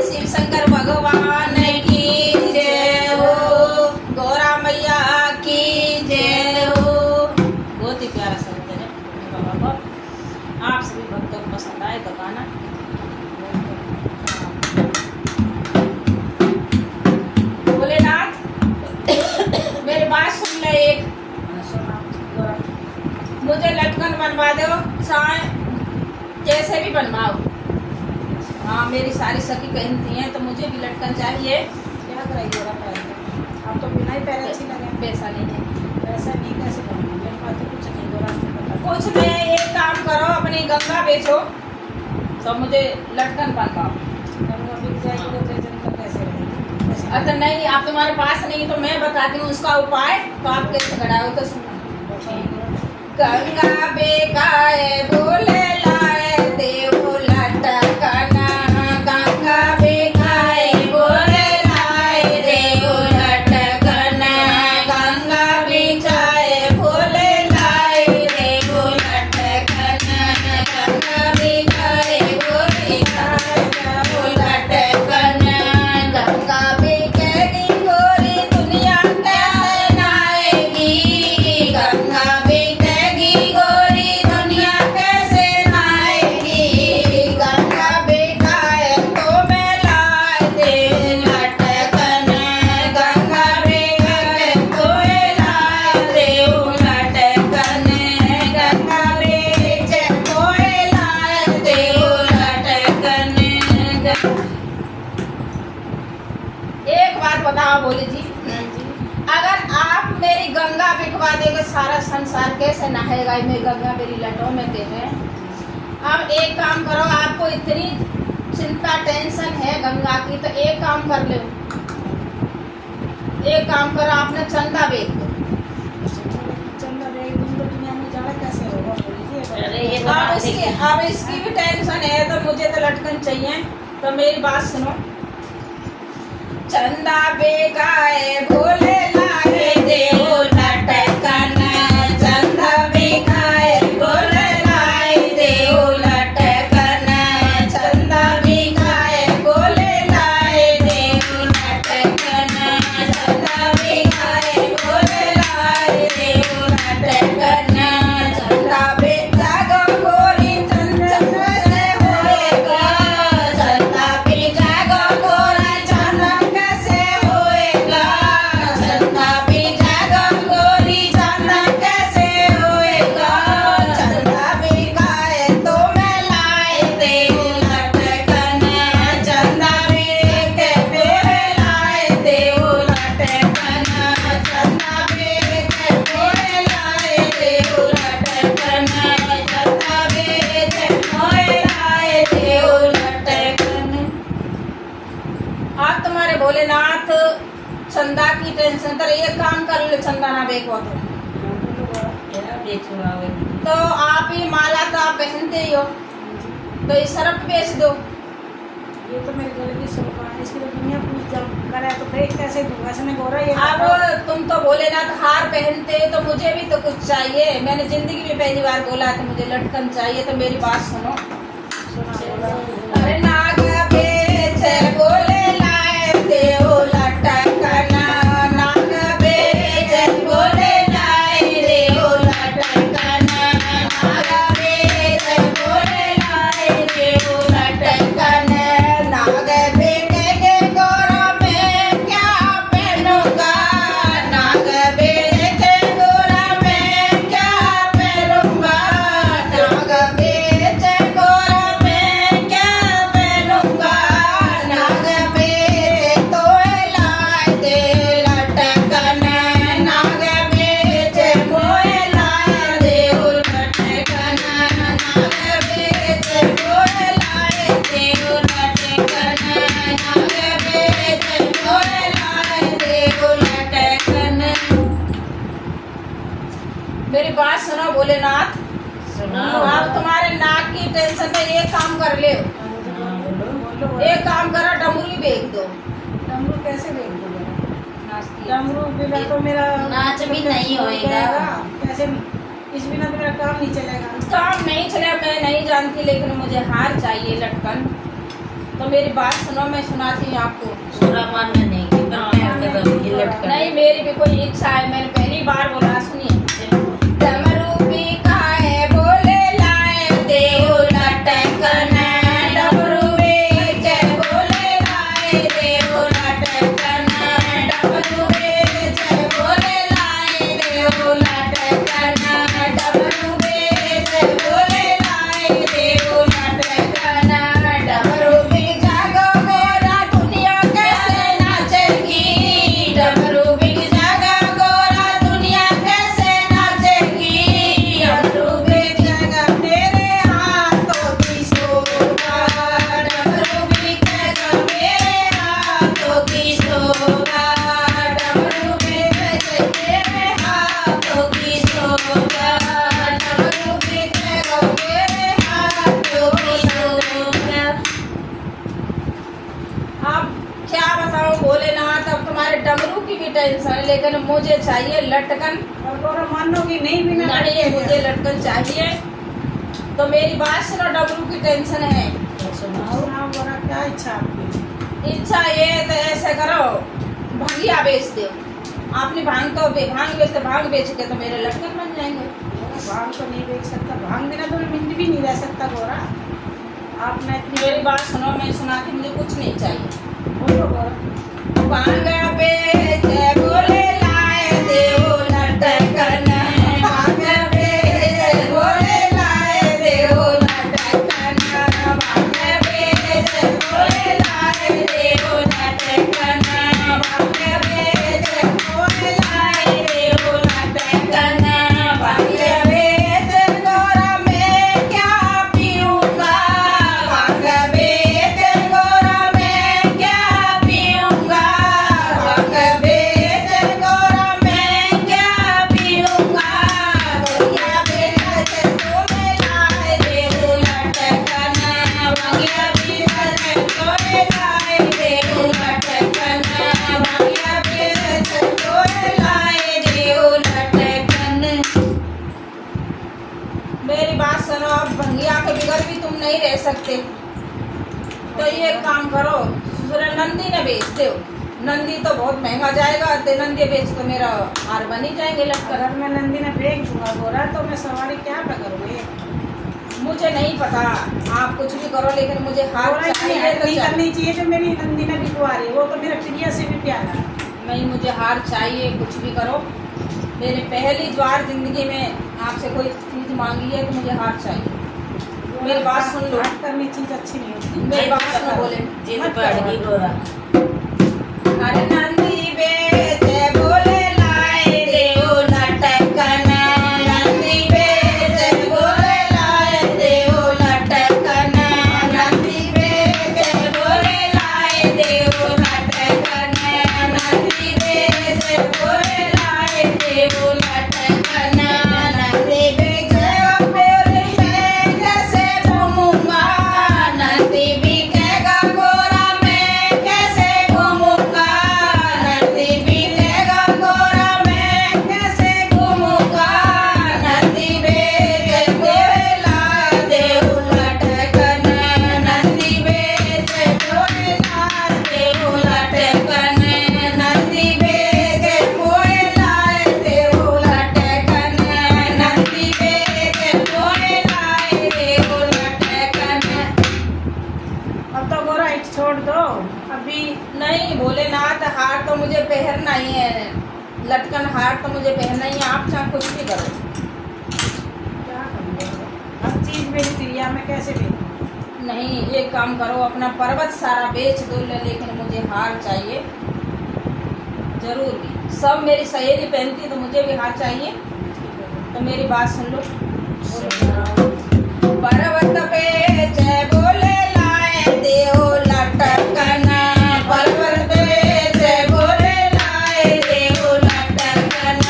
शिव शंकर भगवान की जय हो, गौरा मैया की जय हो। बहुत ही प्यारा सा भजन है बाबा को। आप सभी भक्तों को पसंद आए तो गाना। भोलेनाथ मेरी बात सुन ले एक, मुझे लटकन बनवा दो, चाहे जैसे भी बनवाओ। हाँ मेरी सारी सखी पहनती हैं तो मुझे भी लटकन चाहिए। क्या कराइए आप तो बिना ही पैर अच्छी लगे। पैसा नहीं है। पैसा नहीं कैसे बनना, मेरे पास तो कुछ नहीं बोला। कुछ नहीं, एक काम करो अपनी गंगा बेचो तो मुझे लटकन बनवाओ। गंगा बिक जाएगी तो बेचने का कैसे रहेगी? अच्छा नहीं, आप तुम्हारे पास नहीं तो मैं बताती हूँ उसका उपाय, तो आप कैसे कराओ तो सुनो। गंगा बेकाए बोले लाए देव लटकन, गंगा बेकाए बोले लाए देव लटकन, गंगा बेचाए बोले लाए देव लटकन, गंगा बेकाए बोले लाए देव लटकन, गंगा बेकेगी गोरी दुनिया कैसे नहाएगी, गंगा बेकेगी गोरी दुनिया कैसे नहाएगी, गंगा बेकाए तो मैं लाए दे लटकन, गंगा बेकाए तो मैं लाए दे लटकन, गंगा बेचे तो मैं लाए दे लटकन। एक बात बताओ भोले जी, अगर आप मेरी गंगा बिकवा देंगे सारा संसार कैसे नहाएगा? मेरी गंगा मेरी लटों में के है। अब एक काम करो, आपको इतनी चिंता टेंशन है गंगा की तो एक काम कर लो, एक काम करो आपने चंदा बेच दो। चंदा बेच दूँ तो दुनिया में जाना कैसे होगा? अरे ये तो अब इसकी भी टेंशन है तो मुझे तो लटकन चाहिए। तो मेरी बात सुनो, चंदा बेकाए भोले लाए देव लटकन, चंदा बेकाए भोले लाए देव लटकन, चंदा बेकाए भोले लाए देव लटकन, चंदा बेकाए भोले लाए देव लटकन, चंदा बेचा गो गोरी चंचल कैसे होएगा, चंदा बेचा गो गोरा चंदन कैसे होएगा, चंदा बेचा गो गोरी चंदन कैसे होएगा, चंदा बेकाए तो मैं लाए देव लटकन, चंदा बेके मेरे लाए देव लटकन, चंदा बेके मेरे लाए देव लटकन, चंदा बेके मोए लाए देव लटकन। आप तुम्हारे भोलेनाथ चंदा की टेंशन कर, एक काम कर लो, चंदा ना बेचो तो आप ही माला तो आप पहनते ही हो तो ये सर्फ बेच दो। ये तो मेरे गले की सोपान, इसकी तो दुनिया पूछ जब करे तो फेंक कैसे दूंगा? इसने गोरा ये अब तुम तो भोलेनाथ हार पहनते तो मुझे भी तो कुछ चाहिए। मैंने जिंदगी में पहली बार बोला कि मुझे लटकन चाहिए, तो मेरी बात सुनो। अरे नाग बेचे बोले लाए देव लटकन, नाग बेचे बोले लाए देव लटकन, नाग बेचे बोले लाए देव लटकन, नाग बेटेगे गोरा मैं क्या पहनूंगा, नाग बेटे गोरा मैं क्या पहनूंगा, नाग बेटे गोरा मैं क्या पहनूंगा, नाग बेटे तो लाए दे लटकन, नाग बेटे मोए लाए दे लटकन, नाग बेटे मोए लाए दे लटकन, नाग बेटे मोए लाए दे लटकन। मेरी बात सुनो भोलेनाथ, आप तुम्हारे नाक की टेंशन में एक काम कर ले, एक काम करो डमरू बेच दो। डमरू कैसे बेच दूंगा? नाचती है। डमरू बिना तो मेरा नाच भी नहीं होएगा। कैसे? इस बिना तो मेरा काम नहीं चलेगा। काम नहीं चले मैं नहीं जानती, लेकिन मुझे हार चाहिए लटकन। तो मेरी बात सुनो, मैं सुनाती हूँ आपको। पूरा मानना नहीं कि ये लटका नहीं, मेरी भी कोई इच्छा है, मैंने पहली बार बोला, सुनिए। डमरू बिकाए बोले लाए देव लटकन, डमरू बेचे बोले लाए देव लटकन, डमरू बेचे बोले लाए देव लटकन, डमरू बेचे बोले लाए देव लटकन, डमरू बिक जागो गोरा दुनिया कैसे नाचेगी, डमरू बिक जागा गोरा दुनिया कैसे नाचेगी, डमरू बिक जागा मेरे हाथों की शोभा, डमरू बिकेगा मेरे हाथों की शोभा, डमरू बिकेगा मेरे हाथों की शोभा, डमरू बिकेगा मेरे हाथों की शोभा। अब क्या बताऊं भोलेनाथ, अब तुम्हारे डमरू की भी टेंशन है, लेकिन मुझे चाहिए लटकन। और गौरा मानोगी नहीं बिना नहीं, मुझे लटकन चाहिए। तो मेरी बात सुनो, डमरू की टेंशन है। सुनाओ। सुनाओ गौरा, क्या इच्छा आपकी? इच्छा ये है तो ऐसे करो, भांगिया बेच दो। आपने भांग तो भांग बेचते, भांग बेच के तो मेरे लटकन बन जाएंगे। गौरा, भांग तो नहीं बेच सकता, भांग बिना तो मिनट भी नहीं रह सकता गौरा। आपने इतनी मेरी बात सुनो, मैं सुनाती, मुझे कुछ नहीं चाहिए। बोलो गौरा। भांग बेचे बोले लाए देव लटकन, भांग बेचे बोले लाए देव लटकन, भांग बेचे बोले लाए देव लटकन, भांग बेचे बोले लाए देव लटकन, भांग बेचे गोरा मैं क्या पीऊँगा, भांग बेचे गोरा मैं क्या पीऊँगा, भांग बेचे गोरा मैं क्या पीऊँगा, भैया बेचे तुम्हें लाए देव लटकन, भैया बेचे तुम्हें लाए देव लटकन, भैया बेचे तुम्हें लाए देव लटकन। मेरी बात सुनो, अब भंगिया के बिगड़ भी तुम नहीं रह सकते। तो ये काम करो, दूसरा नंदी ने बेच दो। नंदी तो बहुत महंगा जाएगा, तो नंदी बेच तो मेरा हार बन ही जाएंगे लटकन। अगर मैं नंदी ने बेच दूंगा गौरा तो मैं सवारी क्या पे करूँगी? मुझे नहीं पता, आप कुछ भी करो, लेकिन मुझे हार गौरा इतनी चाहिए हेल्प तो नहीं चाहिए। करनी चाहिए जो मेरी नंदी ने बिकवा रही है, वो तो मेरा प्रिया से भी प्यारा है। नहीं, मुझे हार चाहिए, कुछ भी करो। मेरे पहली बार जिंदगी में आपसे कोई चीज मांगी है तो मुझे हार चाहिए। मेरी बात सुन लो। हाथ करनी चीज अच्छी नहीं होती। मेरी बात सुनो, बोले जिद पड़ गई गोरा। अरे नंदी बेचे बोले लाए देव लटकन, नंदी बेचे बोले लाए देव लटकन, नंदी बेचे बोले लाए देव लटकन, नंदी बेचे बोले लाए देव लटकन, नंदी बेचे बोले मैं कैसे घूमूंगा, नंदी बिकेगा गोरा मैं कैसे घूमूंगा, नंदी बिकेगा गोरा मैं कैसे घूमूंगा, नंदी बेचे बोले लाए देव लटकन, नंदी बेचे बोले लाए देव लटकन, नंदी बेचे बोले लाए देव लटकन, नंदी बेचे बोले लाए देव लटकन। अब तो गौरा इट छोड़ दो अभी। नहीं भोलेनाथ, हार तो मुझे पहनना ही है, लटकन हार तो मुझे पहनना ही है। आप चाहे कुछ भी करो। क्या करूँगा? हर चीज मेरी प्रिया में कैसे बेचूं? नहीं, एक काम करो, अपना पर्वत सारा बेच दो, लेकिन मुझे हार चाहिए जरूर भी। सब मेरी सहेली पहनती तो मुझे भी हार चाहिए। तो मेरी बात सुन लो। पर्वत बेचे बोले लाए देव लटकन, पर्वत बेचे बोले लाए देव लटकन,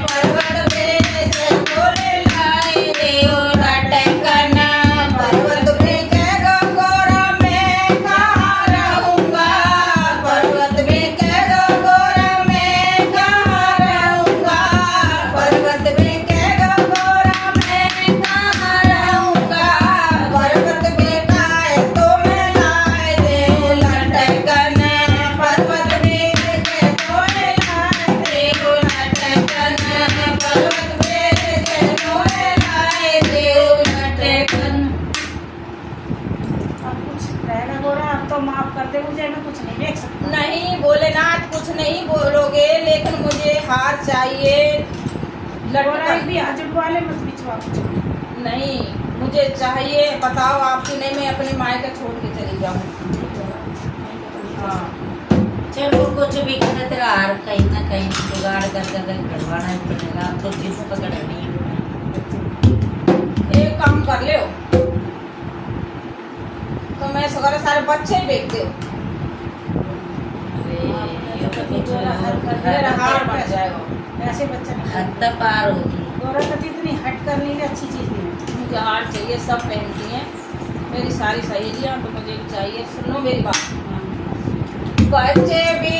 पर्वत बेचे बोले लाए देव लटकन, पर्वत बिकेगा गोरा मैं कहाँ रहूँगा, पर्वत बिकेगा गोरा मैं कहाँ रहूँगा, पर्वत बिकेगा गोरा मैं कहाँ रहूँगा, पर्वत कर दे मुझे, मैं कुछ नहीं देख सकता। नहीं भोलेनाथ कुछ नहीं बोलोगे, लेकिन मुझे हार चाहिए लटका भी हाथ जुड़वा ले, मत बिचवा कुछ। नहीं मुझे चाहिए, बताओ आपकी नहीं मैं अपने मायके छोड़ के चली जाऊँ। हाँ चलो कुछ भी करे तेरा हार कहीं ना कहीं जुगाड़ कर करवाना ही पड़ेगा। आप तो जिस पकड़नी है एक काम कर ले तो मैं सारे बच्चे ही बेच दे, मेरा हार बढ़ जाएगा। ऐसे बच्चा नहीं। हद पार होगी। गौरा कति इतनी हट करने की अच्छी चीज नहीं है। मुझे हार चाहिए, सब पहनती हैं मेरी सारी सहेलियां, तो मुझे भी चाहिए। सुनो मेरी बात, बच्चे भी